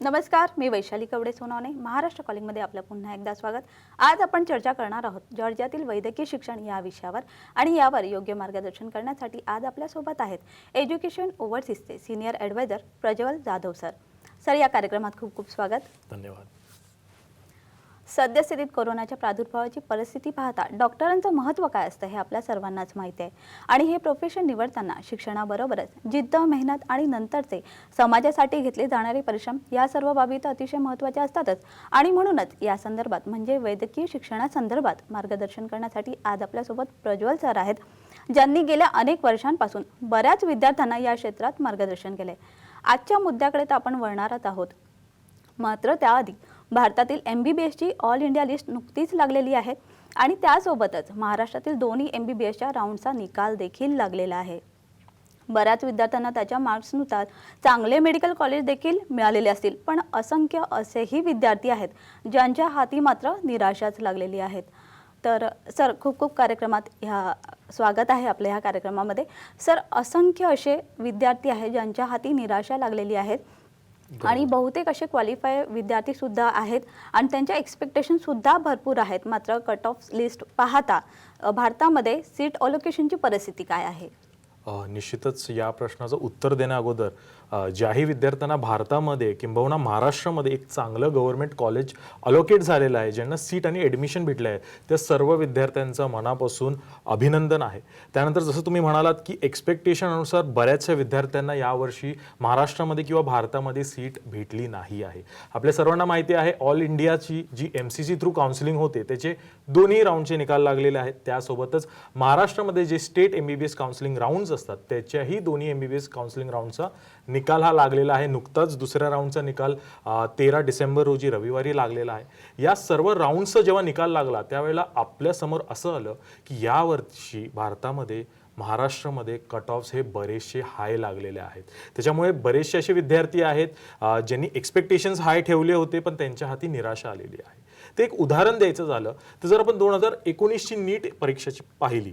नमस्कार, मी वैशाली कवडे सोनवणे. महाराष्ट्र कॉलिंगमध्ये आपलं पुन्हा एकदा स्वागत. आज आपण चर्चा करणार आहोत जॉर्जियातील वैद्यकीय शिक्षण या विषयावर आणि यावर योग्य मार्गदर्शन करण्यासाठी आज आपल्यासोबत आहेत एज्युकेशन ओव्हरसीजचे senior adviser Prajwal Jadhav sir. Sir, या कार्यक्रमात खूप खूप स्वागत. धन्यवाद. सद्यस्थितीत कोरोनाच्या प्रादुर्भावाची परिस्थिती पाहता डॉक्टरांचं महत्त्व काय असतं हे आपल्या सर्वांनाच माहिती आहे आणि हे प्रोफेशन निवडताना शिक्षणाबरोबरच जिद्द, मेहनत आणि नंतरचे समाजासाठी घेतले जाणारे परिश्रम या सर्व बाबी तर अतिशय महत्त्वाच्या असतातच. आणि म्हणूनच या संदर्भात म्हणजे वैद्यकीय शिक्षणासंदर्भात मार्गदर्शन करण्यासाठी आज आपल्यासोबत प्रज्वल सर आहेत, ज्यांनी गेल्या अनेक वर्षांपासून बऱ्याच विद्यार्थ्यांना या क्षेत्रात मार्गदर्शन केले. आजच्या मुद्द्याकडे तर आपण वळणारच आहोत, मात्र त्याआधी भारतातील MBBSची ऑल इंडिया लिस्ट नुकतीच लागलेली आहे आणि त्यासोबतच महाराष्ट्रातील दोन्ही MBBSच्या राऊंडचा निकाल देखील लागलेला आहे. बऱ्याच विद्यार्थ्यांना त्याच्या मार्क्सनुसार चांगले मेडिकल कॉलेज देखील मिळालेले असतील, पण असंख्य असेही विद्यार्थी आहेत ज्यांच्या हाती मात्र निराशाच लागलेली आहेत. तर सर, खूप खूप कार्यक्रमात स्वागत आहे आपल्या ह्या कार्यक्रमामध्ये. सर, असंख्य असे विद्यार्थी आहेत ज्यांच्या हाती निराशा लागलेली आहेत आणि बहुतेक असे क्वालिफाय विद्यार्थी सुद्धा आहेत आणि त्यांच्या एक्सपेक्टेशन सुद्धा भरपूर आहेत. मात्र कट ऑफ लिस्ट पाहता भारतामध्ये सीट अलोकेशनची परिस्थिती काय आहे? निश्चितच या प्रश्नाचं उत्तर देण्या अगोदर ज्याही विद्यार्थ्यांना भारतामध्ये किंबहुना महाराष्ट्रामध्ये एक चांगलं गव्हर्नमेंट कॉलेज अलोकेट झालेलं आहे, ज्यांना सीट आणि ॲडमिशन भेटलं आहे, त्या सर्व विद्यार्थ्यांचं मनापासून अभिनंदन आहे. त्यानंतर जसं तुम्ही म्हणालात की एक्सपेक्टेशननुसार बऱ्याचशा विद्यार्थ्यांना यावर्षी महाराष्ट्रामध्ये किंवा भारतामध्ये सीट भेटली नाही आहे. आपल्या सर्वांना माहिती आहे ऑल इंडियाची जी MCC थ्रू काउन्सिलिंग होते त्याचे दोन्ही राऊंडचे निकाल लागलेले आहेत. त्यासोबतच महाराष्ट्रामध्ये जे स्टेट MBBS काउन्सिलिंग राऊंड्स असतात त्याच्याही दोन्ही MBBS काउन्सिलिंग राऊंडचा निकाल हा लागलेला आहे. नुकताच दुसऱ्या राऊंडचा निकाल 13 डिसेंबर रोजी रविवारी लागलेला आहे. या सर्व राऊंडचा जेव्हा निकाल लागला त्यावेळेला आपल्यासमोर असं आलं की यावर्षी भारतामध्ये महाराष्ट्रामध्ये कट ऑफ्स हे बरेचसे हाय लागलेले आहेत. त्याच्यामुळे बरेचसे असे विद्यार्थी आहेत ज्यांनी एक्सपेक्टेशन्स हाय ठेवले होते पण त्यांच्या हाती निराशा आलेली आहे. ते एक उदाहरण द्यायचं झालं तर जर आपण 2019ची नीट परीक्षेची पाहिली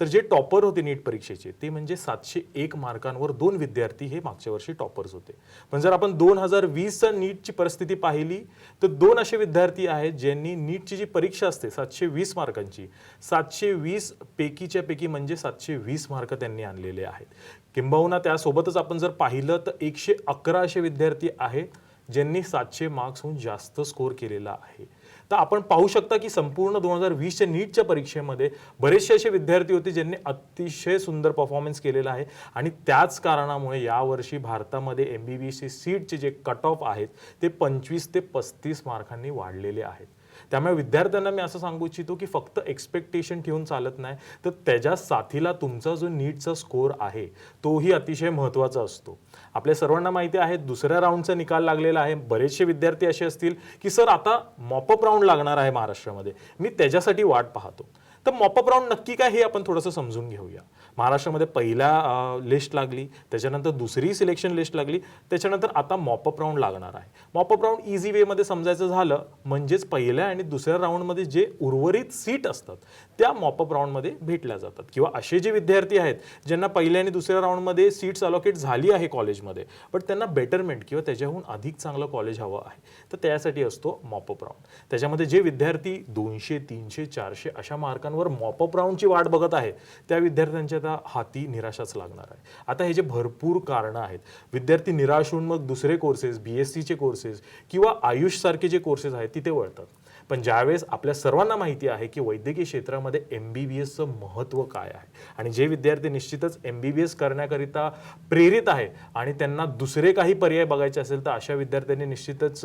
तर जे टॉपर होते नीट परीक्षेचे ते म्हणजे 701 मार्कांवर 2 विद्यार्थी हे मागच्या वर्षी टॉपर्स होते. पण जर आपण 2020च्या नीटची परिस्थिती पाहिली तर 2 असे विद्यार्थी आहेत ज्यांनी नीटची जी परीक्षा असते 720 मार्कांची, 720 पैकीच्या पैकी म्हणजे 720 मार्क त्यांनी आणलेले आहेत. किंबहुना त्यासोबतच आपण जर पाहिलं तर 111 असे विद्यार्थी आहेत ज्यांनी 700 मार्क्सहून जास्त स्कोर केलेला आहे. तर आपण पाहू शकता की संपूर्ण 2020च्या नीटच्या परीक्षेमध्ये बरेचसे असे विद्यार्थी होते ज्यांनी अतिशय सुंदर परफॉर्मन्स केलेला आहे आणि त्याच कारणामुळे यावर्षी भारतामध्ये MBBS सीटचे जे कट ऑफ आहेत ते 25 ते 35 मार्कांनी वाढलेले आहेत. त्यामुळे विद्यार्थ्यांना मी असं सांगू इच्छितो की फक्त एक्सपेक्टेशन ठेवून चालत नाही, तर त्याच्या साथीला तुमचा जो नीटचा स्कोर आहे तोही अतिशय महत्त्वाचा असतो. आपल्या सर्वांना माहिती आहे दुसऱ्या राऊंडचा निकाल लागलेला आहे. बरेचसे विद्यार्थी असे असतील की सर आता मॉपअप राऊंड लागणार आहे महाराष्ट्रामध्ये, मी त्याच्यासाठी वाट पाहतो. तर मॉपअप राऊंड नक्की काय हे आपण थोडंसं समजून घेऊया. महाराष्ट्रामध्ये पहिला लिस्ट लागली, त्याच्यानंतर दुसरी सिलेक्शन लिस्ट लागली, त्याच्यानंतर आता मॉपअप राऊंड लागणार आहे. मॉपअप राऊंड इझी वेमध्ये समजायचं झालं म्हणजेच पहिल्या आणि दुसऱ्या राऊंडमध्ये जे उर्वरित सीट असतात त्या मॉपअप राऊंडमध्ये भेटल्या जातात. किंवा असे जे विद्यार्थी आहेत ज्यांना पहिल्या आणि दुसऱ्या राऊंडमध्ये सीट्स अलोकेट झाली आहे कॉलेजमध्ये पण त्यांना बेटरमेंट किंवा त्याच्याहून अधिक चांगलं कॉलेज हवं आहे, तर त्यासाठी असतो मॉपअप राऊंड. त्याच्यामध्ये जे विद्यार्थी 200, 300, 400 अशा मार्कांवर मॉपअप राऊंडची वाट बघत आहे त्या विद्यार्थ्यांच्या हाती निराशाच लागणार आहे. आता हे जे भरपूर कारणं आहेत, विद्यार्थी निराश होऊन मग दुसरे कोर्सेस, BSCचे कोर्सेस किंवा आयुष सारखे जे कोर्सेस आहेत तिथे वळतात. पण ज्यावेळेस आपल्या सर्वांना माहिती आहे की वैद्यकीय क्षेत्रामध्ये MBBSचं महत्त्व काय आहे आणि जे विद्यार्थी निश्चितच MBBS करण्याकरिता प्रेरित आहे आणि त्यांना दुसरे काही पर्याय बघायचे असेल तर अशा विद्यार्थ्यांनी निश्चितच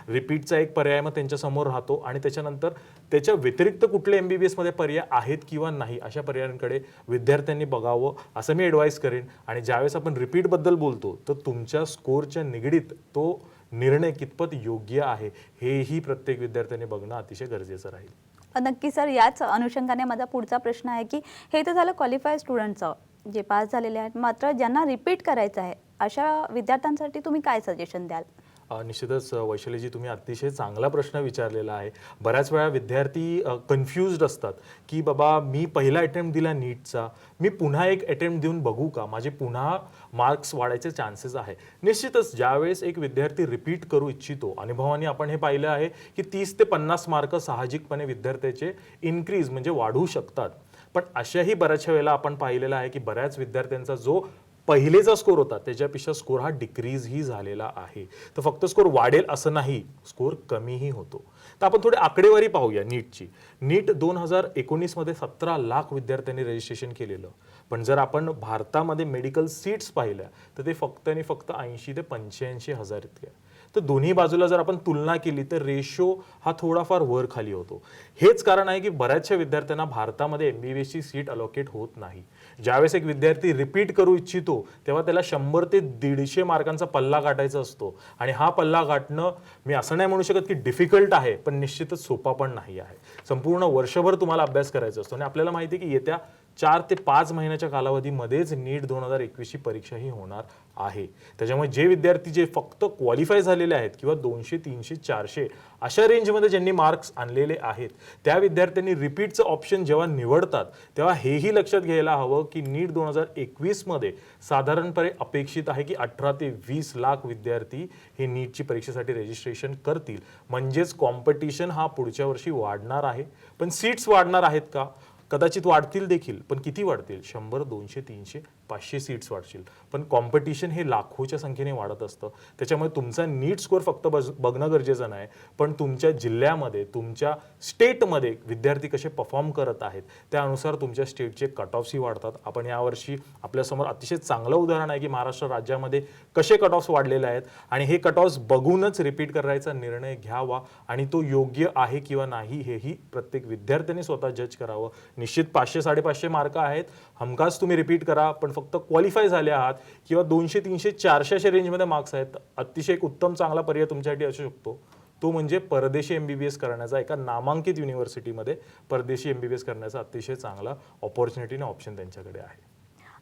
रिपीटचा एक पर्याय मग त्यांच्यासमोर राहतो आणि त्याच्यानंतर त्याच्या व्यतिरिक्त कुठले MBBSमध्ये पर्याय आहेत किंवा नाही अशा पर्यायांकडे विद्यार्थ्यांनी बघावं असं मी ॲडवाईस करेन. आणि ज्यावेळेस आपण रिपीटबद्दल बोलतो तर तुमच्या स्कोरच्या निगडीत तो निर्णय कितपत योग्य आहे हेही प्रत्येक विद्यार्थ्याने बघणं अतिशय गरजेचं राहील. नक्की सर, याच अनुषंगाने माझा पुढचा प्रश्न आहे की हे तर झालं क्वालिफाय स्टुडंटचं जे पास झालेले आहेत, मात्र ज्यांना रिपीट करायचं आहे अशा विद्यार्थ्यांसाठी तुम्ही काय सजेशन द्याल? निश्चितच वैशालीजी, तुम्ही अतिशय चांगला प्रश्न विचारलेला आहे. बऱ्याच वेळा विद्यार्थी कन्फ्युज्ड असतात की बाबा मी पहिला अटेम्प्ट दिला नीटचा, मी पुन्हा एक अटेम्प्ट देऊन बघू का, माझे पुन्हा मार्क्स वाढायचे चान्सेस आहे. निश्चितच ज्यावेळेस एक विद्यार्थी रिपीट करू इच्छितो, अनुभवाने आपण हे पाहिलं आहे की 30 ते 50 मार्क साहजिकपणे विद्यार्थ्याचे इन्क्रीज म्हणजे वाढू शकतात. पण अशाही बऱ्याचशा वेळेला आपण पाहिलेलं आहे की बऱ्याच विद्यार्थ्यांचा जो पहिलेचा स्कोर होता त्याच्यापेक्षा स्कोर हा डिक्रीजही झालेला आहे. तर फक्त स्कोर वाढेल असं नाही, स्कोर कमीही होतो. तर आपण थोडी आकडेवारी पाहूया नीटची. नीट 2019 मध्ये 17 लाख विद्यार्थ्यांनी रजिस्ट्रेशन केलेलं. पण जर आपण भारतामध्ये मेडिकल सीट्स पाहिल्या तर ते फक्त आणि फक्त 80 ते 85 हजार इतके आहे. तर दोन्ही बाजूला जर आपण तुलना केली तर रेशो हा थोडाफार वर खाली होतो. हेच कारण आहे की बऱ्याचशा विद्यार्थ्यांना भारतामध्ये MBBSची सीट अलोकेट होत नाही. ज्यावेळेस एक विद्यार्थी रिपीट करू इच्छितो तेव्हा त्याला 100 ते 150 मार्कांचा पल्ला गाठायचा असतो. आणि हा पल्ला गाठणं मी असं नाही म्हणू शकत की डिफिकल्ट आहे, पण निश्चितच सोपा पण नाही आहे. संपूर्ण वर्षभर तुम्हाला अभ्यास करायचा असतो आणि आपल्याला माहिती आहे की येत्या 4 ते 5 महिन्याच्या कालावधीमध्येच नीट 2021 ची परीक्षाही होणार आहे. त्याच्यामुळे जे विद्यार्थी जे फक्त क्वालिफाय झालेले आहेत किंवा 200, 300, 400 अशा रेंजमध्ये ज्यांनी मार्क्स आणलेले आहेत त्या विद्यार्थ्यांनी रिपीटचं ऑप्शन जेव्हा निवडतात तेव्हा हेही लक्षात घ्यायला हवं की नीट 2021 मध्ये साधारणपणे अपेक्षित आहे की 18 ते 20 लाख विद्यार्थी हे नीटची परीक्षेसाठी रजिस्ट्रेशन करतील. म्हणजेच कॉम्पिटिशन हा पुढच्या वर्षी वाढणार आहे. पण सीट्स वाढणार आहेत का? कदाचित वाढतील देखील, पण किती वाढतील? 100, 200, 300, 500 सीट्स वाढतील. पण कॉम्पिटिशन हे लाखोच्या संख्येने वाढत असतं. त्याच्यामुळे तुमचा नीट स्कोअर फक्त बघणं गरजेचं नाही, पण तुमच्या जिल्ह्यामध्ये, तुमच्या स्टेटमध्ये विद्यार्थी कसे परफॉर्म करत आहेत त्यानुसार तुमच्या स्टेटचे कट ऑफ्सही वाढतात. आपण यावर्षी आपल्यासमोर अतिशय चांगलं उदाहरण आहे की महाराष्ट्र राज्यामध्ये कसे कट ऑफ्स वाढलेले आहेत आणि हे कट ऑफ्स बघूनच रिपीट करायचा निर्णय घ्यावा आणि तो योग्य आहे किंवा नाही हेही प्रत्येक विद्यार्थ्याने स्वतः जज करावं. निश्चित 500, 550 मार्क आहेत, हमखास तुम्ही रिपीट करा, पण फक्त क्वालिफाय झाले आहात किंवा 200, 300, 400 अशा रेंजमध्ये मार्क्स आहेत, अतिशय एक उत्तम चांगला पर्याय तुमच्यासाठी असू शकतो. तो म्हणजे परदेशी MBBS करण्याचा, एका नामांकित युनिव्हर्सिटीमध्ये परदेशी MBBS करण्याचा अतिशय चांगला ऑपॉर्च्युनिटी आणि ऑप्शन त्यांच्याकडे आहे.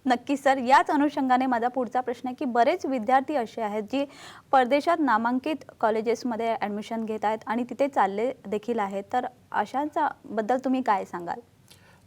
नक्की सर, याच अनुषंगाने माझा पुढचा प्रश्न आहे की बरेच विद्यार्थी असे आहेत जी परदेशात नामांकित कॉलेजेसमध्ये ॲडमिशन घेत आहेत आणि तिथे चालले देखील आहेत, तर अशांचा बद्दल तुम्ही काय सांगाल?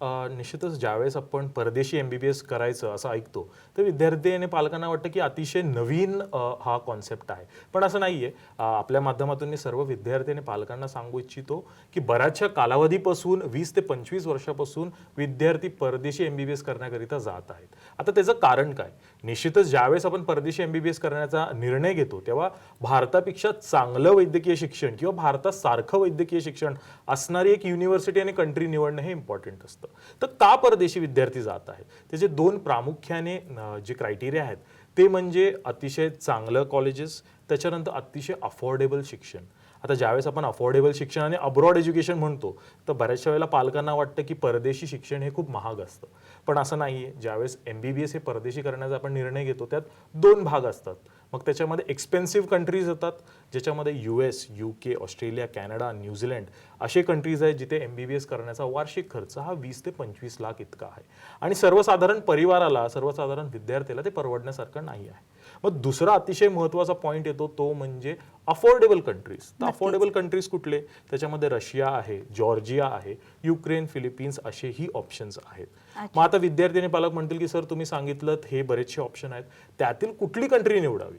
निश्चितच ज्यावेळेस आपण परदेशी MBBS करायचं असं ऐकतो तर विद्यार्थी आणि पालकांना वाटतं की अतिशय नवीन हा कॉन्सेप्ट आहे. पण असं नाही आहे. आपल्या माध्यमातून मी सर्व विद्यार्थी आणि पालकांना सांगू इच्छितो की बऱ्याचशा कालावधीपासून 20 ते 25 वर्षापासून विद्यार्थी परदेशी MBBS करण्याकरिता जात आहेत. आता त्याचं कारण काय? निश्चितच ज्यावेळेस आपण परदेशी MBBS करण्याचा निर्णय घेतो तेव्हा भारतापेक्षा चांगलं वैद्यकीय शिक्षण किंवा भारतासारखं वैद्यकीय शिक्षण असणारी एक युनिव्हर्सिटी आणि कंट्री निवडणं हे इम्पॉर्टंट असतं. तर का परदेशी विद्यार्थी जात आहेत? त्याचे दोन प्रामुख्याने जे क्रायटेरिया आहेत ते म्हणजे अतिशय चांगलं कॉलेजेस, त्याच्यानंतर अतिशय अफोर्डेबल शिक्षण. आता ज्यावेळेस आपण अफोर्डेबल शिक्षण आणि अब्रॉड एज्युकेशन म्हणतो तर बऱ्याचशा वेळेला पालकांना वाटतं की परदेशी शिक्षण हे खूप महाग असतं, पण असं नाही आहे. ज्यावेळेस MBBS हे परदेशी करण्याचा आपण निर्णय घेतो त्यात दोन भाग असतात. मग त्याच्यामध्ये एक्सपेन्सिव्ह कंट्रीज येतात ज्याच्यामध्ये US, UK, Australia, Canada, New Zealand असे कंट्रीज आहेत जिथे MBBS करण्याचा वार्षिक खर्च हा 20 ते 25 लाख इतका आहे आणि सर्वसाधारण परिवाराला, सर्वसाधारण विद्यार्थ्याला ते परवडण्यासारखं नाही आहे. मग दुसरा अतिशय महत्त्वाचा पॉईंट येतो तो म्हणजे अफोर्डेबल कंट्रीज. तर अफोर्डेबल कंट्रीज कुठले? त्याच्यामध्ये रशिया आहे, जॉर्जिया आहे, युक्रेन, फिलिपिन्स असेही ऑप्शन्स आहेत. मग आता विद्यार्थी आणि पालक म्हणतील की सर तुम्ही सांगितलं हे बरेचसे ऑप्शन आहेत, त्यातील कुठली कंट्री निवडावी?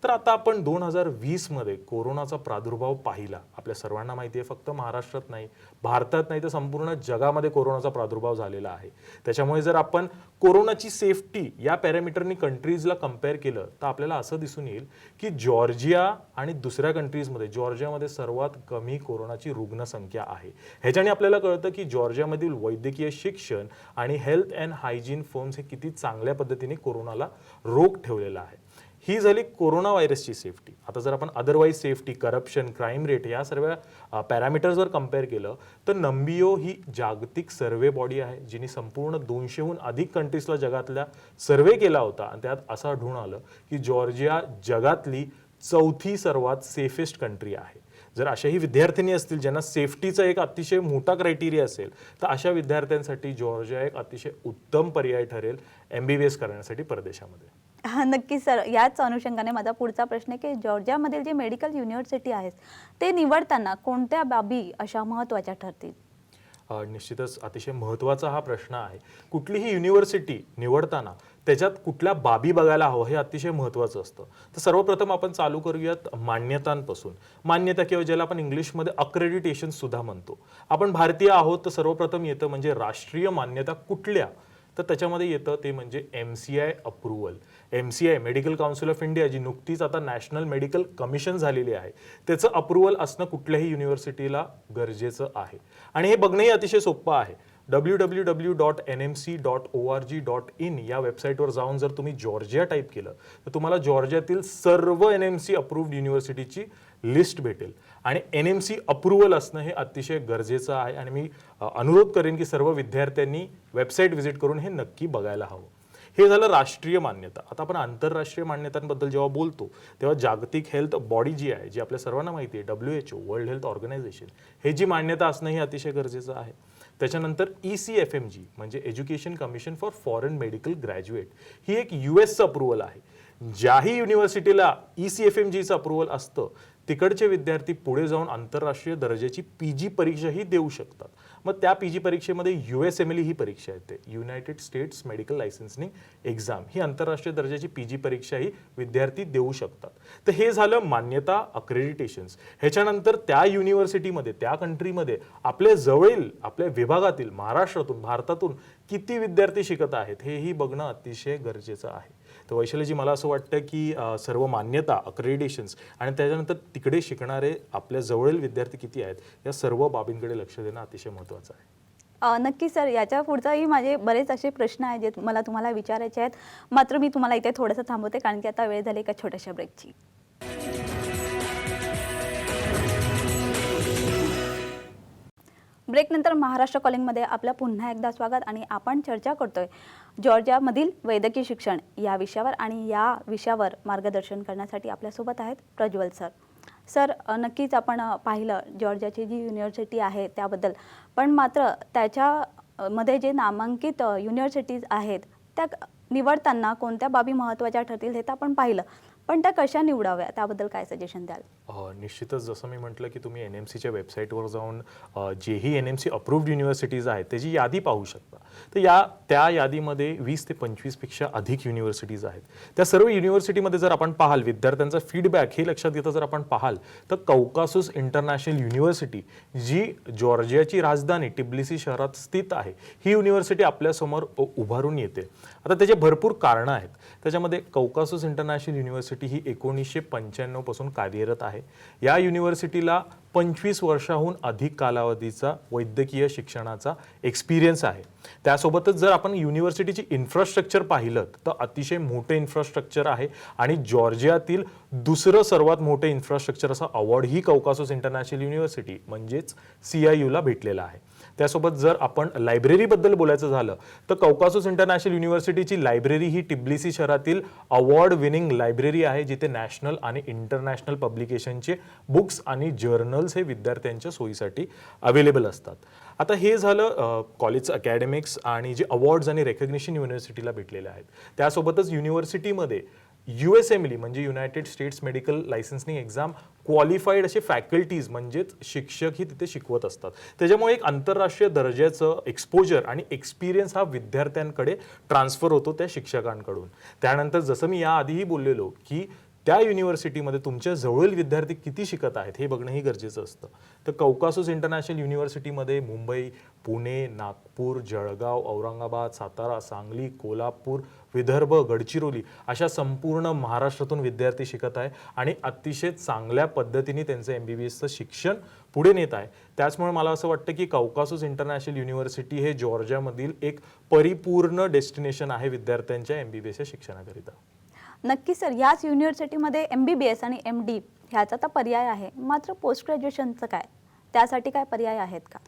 तर आता आपण 2020 मध्ये कोरोनाचा प्रादुर्भाव पाहिला. आपल्या सर्वांना माहिती आहे फक्त महाराष्ट्रात नाही, भारतात नाही तर संपूर्ण जगामध्ये कोरोनाचा प्रादुर्भाव झालेला आहे. त्याच्यामुळे जर आपण कोरोनाची सेफ्टी या पॅरामीटरनी कंट्रीजला कंपेअर केलं तर आपल्याला असं दिसून येईल की जॉर्जिया आणि दुसऱ्या कंट्रीजमध्ये, जॉर्जियामध्ये सर्वात कमी कोरोनाची रुग्णसंख्या आहे. ह्याच्याने आपल्याला कळतं की जॉर्जियामधील वैद्यकीय शिक्षण आणि हेल्थ अँड हायजीन फर्म्स हे किती चांगल्या पद्धतीने कोरोनाला रोख ठेवलेला आहे. ही झाली कोरोना व्हायरसची सेफ्टी. आता जर आपण otherwise safety, corruption, crime rate या सर्व पॅरामीटर्सवर कम्पेअर केलं तर नंबिओ ही जागतिक सर्वे बॉडी आहे जिने संपूर्ण 200हून अधिक कंट्रीजला जगातल्या सर्वे केला होता आणि त्यात असं आढळून आलं की जॉर्जिया जगातली 4थी सर्वात सेफेस्ट कंट्री आहे. जर अशाही विद्यार्थिनी असतील ज्यांना सेफ्टीचा एक अतिशय मोठा क्रायटेरिया असेल तर अशा विद्यार्थ्यांसाठी जॉर्जिया एक अतिशय उत्तम पर्याय ठरेल MBBS करण्यासाठी परदेशामध्ये. नक्कीच सर, याच अनुषंगाने माझा पुढचा प्रश्न आहे की जॉर्जियामधील जे मेडिकल युनिव्हर्सिटी आहेत ते निवडताना कोणत्या बाबी अशा महत्त्वाच्या ठरतील? निश्चितच अतिशय महत्त्वाचा हा प्रश्न आहे. कुठलीही युनिव्हर्सिटी निवडताना त्याच्यात कुठल्या बाबी बघायला हवं हे अतिशय महत्त्वाचं असतं. तर सर्वप्रथम आपण चालू करूयात मान्यतांपासून. मान्यता किंवा ज्याला आपण इंग्लिशमध्ये अक्रेडिटेशन सुद्धा म्हणतो. आपण भारतीय आहोत तर सर्वप्रथम येतं म्हणजे राष्ट्रीय मान्यता कुठल्या, तर त्याच्यामध्ये येतं ते म्हणजे MCI approval. MCI medical council of India, जी नुकतीच आता नॅशनल मेडिकल कमिशन झालेली आहे, त्याचं अप्रुव्हल असणं कुठल्याही युनिव्हर्सिटीला गरजेचं आहे. आणि हे बघणंही अतिशय सोपं आहे. www.nmc.org.in या वेबसाईटवर जाऊन जर तुम्ही जॉर्जिया टाईप केलं तर तुम्हाला जॉर्जियातील सर्व NMC अप्रूव्ड युनिव्हर्सिटीची लिस्ट भेटेल. आणि NMC अप्रुव्हल असणं हे अतिशय गरजेचं आहे. आणि मी अनुरोध करेन की सर्व विद्यार्थ्यांनी वेबसाईट व्हिजिट करून हे नक्की बघायला हवं. हे झालं राष्ट्रीय मान्यता. आता आपण आंतरराष्ट्रीय मान्यतांबद्दल जेव्हा बोलतो तेव्हा जागतिक हेल्थ बॉडी जी आहे, जी आपल्या सर्वांना माहिती आहे, WHO वर्ल्ड हेल्थ ऑर्गनायझेशन, हे जी मान्यता असणं हे अतिशय गरजेचं आहे. त्याच्यानंतर ECFMG म्हणजे education commission for foreign medical graduate, ही एक US अप्रुव्हल आहे. ज्याही युनिव्हर्सिटीला ECFMGचं अप्रुव्हल असतं तिकडचे विद्यार्थी पुढे जाऊन आंतरराष्ट्रीय दर्जाची PG परीक्षाही देऊ शकतात. मग त्या PG परीक्षेमध्ये USMLE ही परीक्षा येते, United States medical licensing exam. ही आंतरराष्ट्रीय दर्जाची PG परीक्षाही विद्यार्थी देऊ शकतात. तर हे झालं मान्यता, अक्रेडिटेशन्स. ह्याच्यानंतर त्या युनिव्हर्सिटीमध्ये, त्या कंट्रीमध्ये आपल्या जवळील, आपल्या विभागातील, महाराष्ट्रातून, भारतातून किती विद्यार्थी शिकत आहेत हेही बघणं अतिशय गरजेचं आहे. तर वैशालीजी, मला असं वाटतं की सर्व मान्यता, अक्रेडिटेशन्स आणि त्याच्यानंतर तिकडे शिकणारे आपल्या जवळील विद्यार्थी किती आहेत या सर्व बाबींकडे लक्ष देणं अतिशय महत्त्वाचं आहे. नक्की सर, याच्या पुढचाही माझे बरेच असे प्रश्न आहेत जे मला तुम्हाला विचारायचे आहेत. मात्र मी तुम्हाला इथे थोडंसं थांबवते कारण की आता वेळ झाली एका छोट्याशा ब्रेकची. ब्रेकनंतर महाराष्ट्र कॉलिंगमध्ये आपलं पुन्हा एकदा स्वागत. आणि आपण चर्चा करतोय जॉर्जियामधील वैद्यकीय शिक्षण या विषयावर. आणि या विषयावर मार्गदर्शन करण्यासाठी आपल्यासोबत आहेत प्रज्वल सर. सर, नक्कीच आपण पाहिलं जॉर्जियाची जी युनिव्हर्सिटी आहे त्याबद्दल, पण मात्र त्याच्यामध्ये जे नामांकित युनिव्हर्सिटीज आहेत त्या निवडताना कोणत्या बाबी महत्त्वाच्या ठरतील हे तर आपण पाहिलं, पण त्या कशा निवडाव्या त्याबद्दल काय सजेशन द्याल? निश्चितच जसं मी म्हटलं की तुम्ही NMCच्या वेबसाईटवर जाऊन जेही NMC अप्रूव्ड युनिव्हर्सिटीज आहेत त्याची यादी पाहू शकता. तर त्या यादीमध्ये 20 ते 25 पेक्षा अधिक युनिव्हर्सिटीज आहेत. त्या सर्व युनिव्हर्सिटीमध्ये जर आपण पाहाल, विद्यार्थ्यांचा फीडबॅक हे लक्षात घेता जर आपण पाहाल, तर कौकासस इंटरनॅशनल युनिव्हर्सिटी, जी जॉर्जियाची राजधानी टिब्लिसी शहरात स्थित आहे, ही युनिव्हर्सिटी आपल्यासमोर उभारून येते. आता त्याचे भरपूर कारणं आहेत. त्याच्यामध्ये कौकासस इंटरनॅशनल युनिव्हर्सिटी ही 1995 पासून कार्यरत आहे. या युनिव्हर्सिटीला 25 वर्षाहून अधिक कालावधीचा वैद्यकीय शिक्षणाचा एक्सपिरियन्स आहे. त्यासोबतच जर आपण युनिव्हर्सिटीची इन्फ्रास्ट्रक्चर पाहिलं तर अतिशय मोठे इन्फ्रास्ट्रक्चर आहे. आणि जॉर्जियातील दुसरं सर्वात मोठे इन्फ्रास्ट्रक्चर असा अवॉर्ड ही कौकासस इंटरनॅशनल युनिव्हर्सिटी म्हणजेच CIU ला भेटलेला आहे. त्यासोबत जर आपण लायब्ररीबद्दल बोलायचं झालं तर कौकासस इंटरनॅशनल युनिव्हर्सिटीची लायब्ररी ही टिब्लिसी शहरातील अवॉर्ड विनिंग लायब्ररी आहे, जिथे नॅशनल आणि इंटरनॅशनल पब्लिकेशनचे बुक्स आणि जर्नल्स हे विद्यार्थ्यांच्या सोयीसाठी अवेलेबल असतात. आता हे झालं कॉलेज अकॅडमिक्स आणि जे अवॉर्ड्स आणि रेकग्निशन युनिव्हर्सिटीला भेटलेले आहेत. त्यासोबतच युनिव्हर्सिटीमध्ये USMLE म्हणजे United States medical licensing exam qualified असे फॅकल्टीज म्हणजेच शिक्षक ही तिथे शिकवत असतात. त्याच्यामुळे एक आंतरराष्ट्रीय दर्जाचं एक्सपोजर आणि एक्सपिरियन्स हा विद्यार्थ्यांकडे ट्रान्सफर होतो त्या शिक्षकांकडून. त्यानंतर जसं मी याआधीही बोललेलो की त्या युनिव्हर्सिटीमध्ये तुमच्या जवळील विद्यार्थी किती शिकत आहेत हे बघणंही गरजेचं असतं. तर कौकासस इंटरनॅशनल युनिव्हर्सिटीमध्ये मुंबई, पुणे, नागपूर, जळगाव, औरंगाबाद, सातारा, सांगली, कोल्हापूर, विदर्भ, गडचिरोली अशा संपूर्ण महाराष्ट्रातून विद्यार्थी शिकत आहे आणि अतिशय चांगल्या पद्धतीने त्यांचं MBBSचं शिक्षण पुढे नेत आहे. त्याचमुळे मला असं वाटतं की कौकासस इंटरनॅशनल युनिव्हर्सिटी हे जॉर्जियामधील एक परिपूर्ण डेस्टिनेशन आहे विद्यार्थ्यांच्या MBBSच्या शिक्षणाकरिता. नक्की सर, याच युनिव्हर्सिटीमध्ये MBBS आणि MD ह्याचा तर पर्याय आहे, मात्र पोस्ट ग्रॅज्युएशनचं काय? त्यासाठी काय पर्याय आहेत का?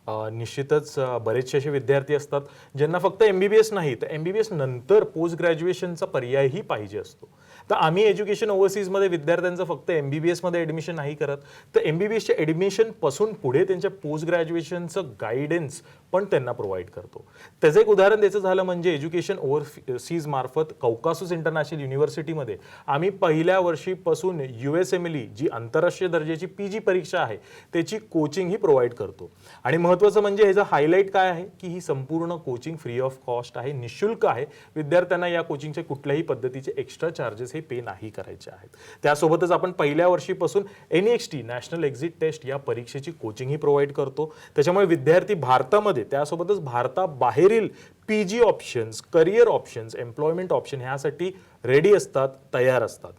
निश्चितच बरेचसे असे विद्यार्थी असतात ज्यांना फक्त MBBS नाही तर MBBS नंतर पोस्ट ग्रॅज्युएशनचा पर्यायही पाहिजे असतो. तर आम्ही एज्युकेशन ओव्हरसीजमध्ये विद्यार्थ्यांचं फक्त MBBS मध्ये ॲडमिशन नाही करत, तर MBBSच्या ॲडमिशनपासून पुढे त्यांच्या पोस्ट ग्रॅज्युएशनचं गायडन्स पण त्यांना प्रोव्हाइड करतो. त्याचं एक उदाहरण द्यायचं झालं म्हणजे एज्युकेशन ओव्हरसीज मार्फत कौकासस इंटरनॅशनल युनिव्हर्सिटीमध्ये आम्ही पहिल्या वर्षीपासून USMLE जी आंतरराष्ट्रीय दर्जाची PG परीक्षा आहे त्याची कोचिंग ही प्रोव्हाइड करतो. आणि महत्त्वाचं म्हणजे ह्याचं हायलाईट काय आहे की ही संपूर्ण कोचिंग फ्री ऑफ कॉस्ट आहे, निशुल्क आहे. विद्यार्थ्यांना या कोचिंगचे कुठल्याही पद्धतीचे एक्स्ट्रा चार्जेस हे पे नाही करायचे आहेत. त्यासोबतच आपण पहिल्या वर्षीपासून NEXT नॅशनल एक्झिट टेस्ट या परीक्षेची कोचिंग ही प्रोव्हाइड करतो. त्याच्यामुळे विद्यार्थी भारतामध्ये त्यासोबतच भारताबाहेरील PG options, career options, employment option ह्यासाठी रेडी असतात, तयार असतात.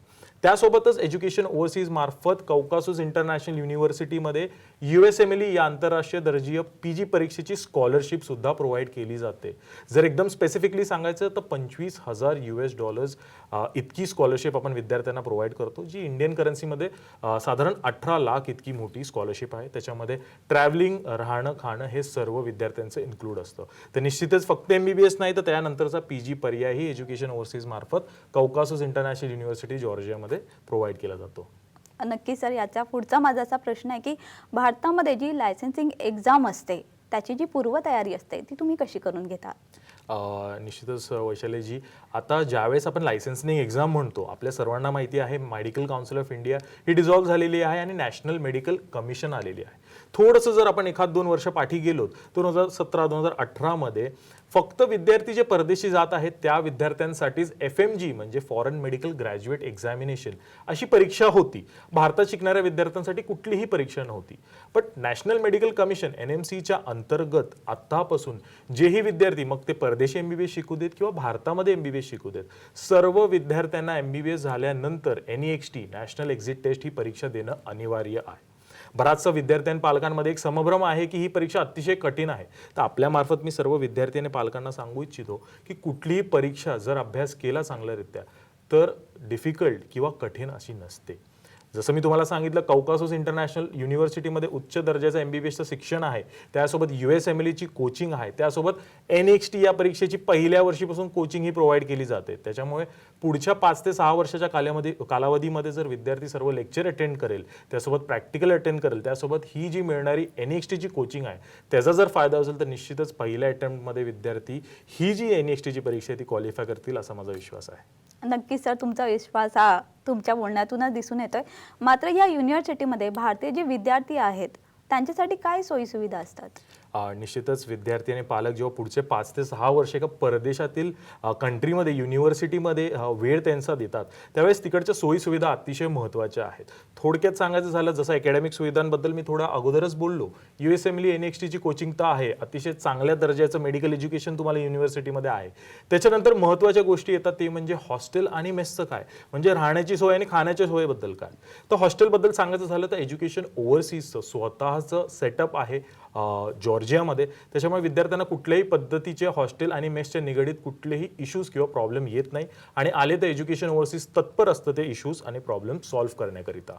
त्यासोबतच एज्युकेशन ओव्हरसीज मार्फत कौकासस इंटरनॅशनल युनिव्हर्सिटीमध्ये USMLE या आंतरराष्ट्रीय दर्जाची PG परीक्षेची स्कॉलरशिप सुद्धा प्रोव्हाइड केली जाते. जर एकदम स्पेसिफिकली सांगायचं तर $25,000 इतकी स्कॉलरशिप आपण विद्यार्थ्यांना प्रोव्हाइड करतो, जी इंडियन करन्सीमध्ये साधारण 18 लाख इतकी मोठी स्कॉलरशिप आहे. त्याच्यामध्ये ट्रॅव्हलिंग, राहणं, खाणं हे सर्व विद्यार्थ्यांचं इन्क्लूड असतं. तर निश्चितच फक्त MBBS नाही तर त्यानंतरचा PG पर्यायही एज्युकेशन ओव्हरसीज मार्फत कौकासस इंटरनॅशनल युनिव्हर्सिटी जॉर्जियामध्ये प्रोव्हाइड केला जातो. नक्की सर, याचा पुढचा माझा असा प्रश्न आहे की भारतामध्ये जी लायसन्सिंग एक्झाम असते त्याची जी पूर्वतयारी असते ती तुम्ही कशी करून घेता? निश्चितच वैशालीजी, आता ज्यावेळेस आपण लायसन्सिंग एक्झाम म्हणतो, आपल्या सर्वांना माहिती आहे medical council of India he dissolve झालेली आहे आणि नॅशनल मेडिकल कमिशन आलेली आहे. थोडंसं जर आपण 1-2 वर्ष पाठी गेलो 2017-2018 मध्ये फक्त विद्यार्थी जे परदेशी जात आहेत त्या विद्यार्थ्यांसाठीच FMG म्हणजे फॉरेन मेडिकल ग्रॅज्युएट एक्झामिनेशन अशी परीक्षा होती. भारतात शिकणाऱ्या विद्यार्थ्यांसाठी कुठलीही परीक्षा नव्हती. पण नॅशनल मेडिकल कमिशन NMCच्या अंतर्गत आत्तापासून जेही विद्यार्थी, मग ते परदेशी MBBS शिकू देत किंवा भारतामध्ये MBBS शिकू देत, सर्व विद्यार्थ्यांना MBBS झाल्यानंतर NEXT नॅशनल एक्झिट टेस्ट ही परीक्षा देणं अनिवार्य आहे. बराचसा विद्यार्थ्यां पालकांमध्ये एक समभ्रम आहे की ही परीक्षा अतिशय कठीण आहे. तर आपल्यामार्फत मी सर्व विद्यार्थी आणि पालकांना सांगू इच्छितो की कुठलीही परीक्षा जर अभ्यास केला चांगल्यारीत्या तर डिफिकल्ट किंवा कठीण अशी नसते. जसं मी तुम्हाला सांगितलं, कौकासस इंटरनॅशनल युनिव्हर्सिटीमध्ये उच्च दर्जाचं MBBSचं शिक्षण आहे, त्यासोबत USMLEची कोचिंग आहे, त्यासोबत NEXT या परीक्षेची पहिल्या वर्षीपासून कोचिंग ही प्रोव्हाइड केली जाते. त्याच्यामुळे पुढच्या 5 ते 6 वर्षाच्या कालावधीमध्ये जर विद्यार्थी सर्व लेक्चर अटेंड करेल, त्यासोबत प्रॅक्टिकल अटेंड करेल, त्यासोबत ही जी मिळणारी NEXTची कोचिंग आहे त्याचा जर फायदा असेल तर निश्चितच पहिल्या अटेम्प्टमध्ये विद्यार्थी ही जी NEXTची परीक्षा आहे ती क्वालिफाय करतील असा माझा विश्वास आहे. नक्की सर, तुमचा विश्वास हा तुमच्या बोलण्यातूनच दिसून येतोय. मात्र या युनिव्हर्सिटीमध्ये भारतीय जे विद्यार्थी आहेत त्यांच्यासाठी काय सोयीसुविधा असतात? निश्चितच विद्यार्थी आणि पालक जेव्हा पुढचे 5 ते 6 वर्ष एका परदेशातील कंट्रीमध्ये युनिव्हर्सिटीमध्ये वेळ त्यांचा देतात त्यावेळेस तिकडच्या सोयीसुविधा अतिशय महत्त्वाच्या आहेत. थोडक्यात सांगायचं झालं, जसं अकॅडमिक सुविधांबद्दल मी थोडा अगोदरच बोललो, USMLE NEXTची कोचिंग तर आहे, अतिशय चांगल्या दर्जाचं मेडिकल एज्युकेशन तुम्हाला युनिव्हर्सिटीमध्ये आहे. त्याच्यानंतर महत्त्वाच्या गोष्टी येतात ते म्हणजे हॉस्टेल आणि मेसचं काय, म्हणजे राहण्याची सोय आणि खाण्याच्या सोयीबद्दल काय. तर हॉस्टेलबद्दल सांगायचं झालं तर एज्युकेशन ओव्हरसीजचं स्वतःचं सेटअप आहे जॉर्जियामध्ये. त्याच्यामुळे विद्यार्थ्यांना कुठल्याही पद्धतीचे हॉस्टेल आणि मेसच्या निगडीत कुठलेही इश्यूज किंवा प्रॉब्लेम येत नाही आणि आले तर एज्युकेशन ओव्हरसीज तत्पर असतं ते इश्यूज आणि प्रॉब्लेम सॉल्व्ह करण्याकरिता.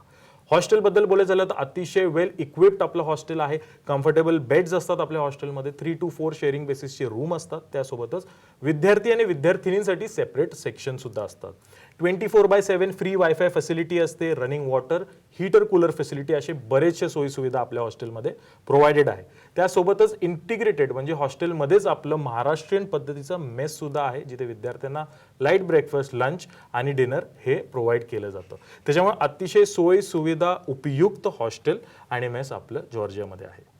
हॉस्टेलबद्दल बोलायचं झालं तर अतिशय वेल इक्विप्ड आपलं हॉस्टेल आहे. कम्फर्टेबल बेड्स असतात आपल्या हॉस्टेलमध्ये, 3 to 4 शेअरिंग बेसिसचे रूम असतात. त्यासोबतच विद्यार्थी आणि विद्यार्थिनींसाठी सेपरेट सेक्शन सुद्धा असतात. 24/7 फ्री वायफाय फॅसिलिटी असते, running water, heater, cooler facility असे बरेचसे सोयीसुविधा आपल्या हॉस्टेलमध्ये प्रोव्हाइडेड आहे. त्यासोबतच इंटिग्रेटेड म्हणजे हॉस्टेलमध्येच आपलं महाराष्ट्रीयन पद्धतीचं मेस सुद्धा आहे, जिथे विद्यार्थ्यांना लाईट ब्रेकफास्ट, लंच आणि डिनर हे प्रोव्हाइड केलं जातं. त्याच्यामुळे अतिशय सोयी सुविधा उपयुक्त हॉस्टेल आणि मेस आपलं जॉर्जियामध्ये आहे.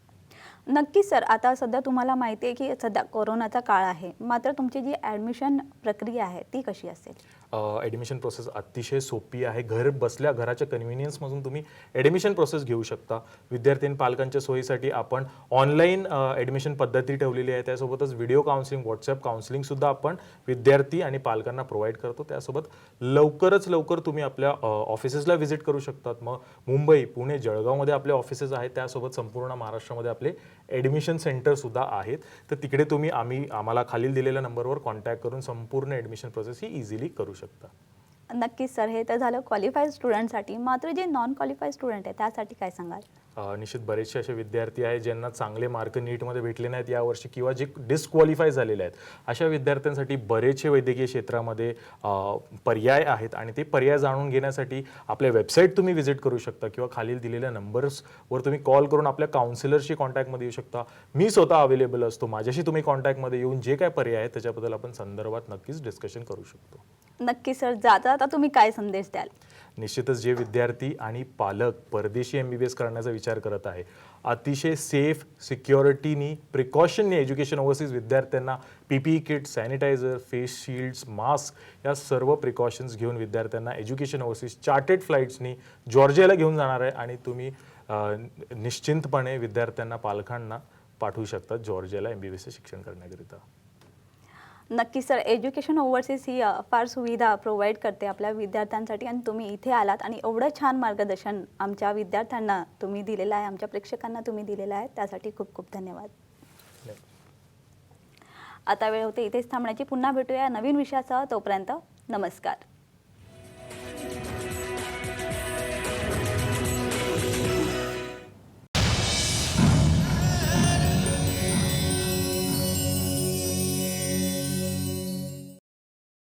नक्की सर, आता सध्या तुम्हाला माहिती आहे की सध्या कोरोनाचा काळ आहे, मात्र तुमची जी ॲडमिशन प्रक्रिया आहे ती कशी असेल? ॲडमिशन प्रोसेस अतिशय सोपी आहे. घर बसल्या घराच्या कन्व्हिनियन्समधून तुम्ही ॲडमिशन प्रोसेस घेऊ शकता. विद्यार्थी आणि पालकांच्या सोयीसाठी आपण ऑनलाईन ॲडमिशन पद्धती ठेवलेली आहे. त्यासोबतच व्हिडिओ काउन्सिलिंग, व्हॉट्सॲप काउन्सिलिंगसुद्धा आपण विद्यार्थी आणि पालकांना प्रोव्हाइड करतो. त्यासोबत लवकरच लवकर तुम्ही आपल्या ऑफिसेसला व्हिजिट करू शकतात. मग मुंबई, पुणे, जळगावमध्ये आपले ऑफिसेस आहेत. त्यासोबत संपूर्ण महाराष्ट्रामध्ये आपले ॲडमिशन सेंटरसुद्धा आहेत. तर तिकडे तुम्ही आम्हाला खालील दिलेल्या नंबरवर कॉन्टॅक्ट करून संपूर्ण ॲडमिशन प्रोसेस ही इझिली करू शकता. नक्कीच सर, हे तर झालं क्वालिफाईड स्टुडंटसाठी. मात्र जे नॉन क्वालिफाईड स्टुडंट आहे त्यासाठी काय सांगाल? निश्चित बरेचसे असे विद्यार्थी आहेत ज्यांना चांगले मार्क नीटमध्ये भेटले नाहीत यावर्षी किंवा जे डिस्क्वालिफाय झालेले आहेत, अशा विद्यार्थ्यांसाठी बरेचसे वैद्यकीय क्षेत्रामध्ये पर्याय आहेत आणि ते पर्याय जाणून घेण्यासाठी आपल्या वेबसाईट तुम्ही व्हिजिट करू शकता किंवा खालील दिलेल्या नंबर्सवर तुम्ही कॉल करून आपल्या काउन्सिलरशी कॉन्टॅक्टमध्ये येऊ शकता. मी स्वतः अवेलेबल असतो, माझ्याशी तुम्ही कॉन्टॅक्टमध्ये येऊन जे काय पर्याय आहेत त्याच्याबद्दल आपण संदर्भात नक्कीच डिस्कशन करू शकतो. नक्की सर, जाता जाता तुम्ही काय संदेश द्याल? निश्चितच जे विद्यार्थी आणि पालक परदेशी MBBS करण्याचा विचार करत आहे, अतिशय सेफ, सिक्युरिटीनी, प्रिकॉशननी एज्युकेशन ओव्हरसीज विद्यार्थ्यांना PPE kit, sanitiser, face shields, mask या सर्व प्रिकॉशन्स घेऊन विद्यार्थ्यांना एज्युकेशन ओव्हरसीज चार्टेड फ्लाईट्सनी जॉर्जियाला घेऊन जाणार आहे आणि तुम्ही निश्चिंतपणे विद्यार्थ्यांना, पालकांना पाठवू शकता जॉर्जियाला MBBS शिक्षण करण्याकरिता. नक्की सर, एज्युकेशन ओव्हरसीज ही फार सुविधा प्रोव्हाइड करते आपल्या विद्यार्थ्यांसाठी आणि तुम्ही इथे आलात आणि एवढं छान मार्गदर्शन आमच्या विद्यार्थ्यांना तुम्ही दिलेलं आहे, आमच्या प्रेक्षकांना तुम्ही दिलेलं आहे, त्यासाठी खूप खूप धन्यवाद. आता वेळ होते इथेच थांबण्याची. पुन्हा भेटूया नवीन विषयासह. तोपर्यंत नमस्कार.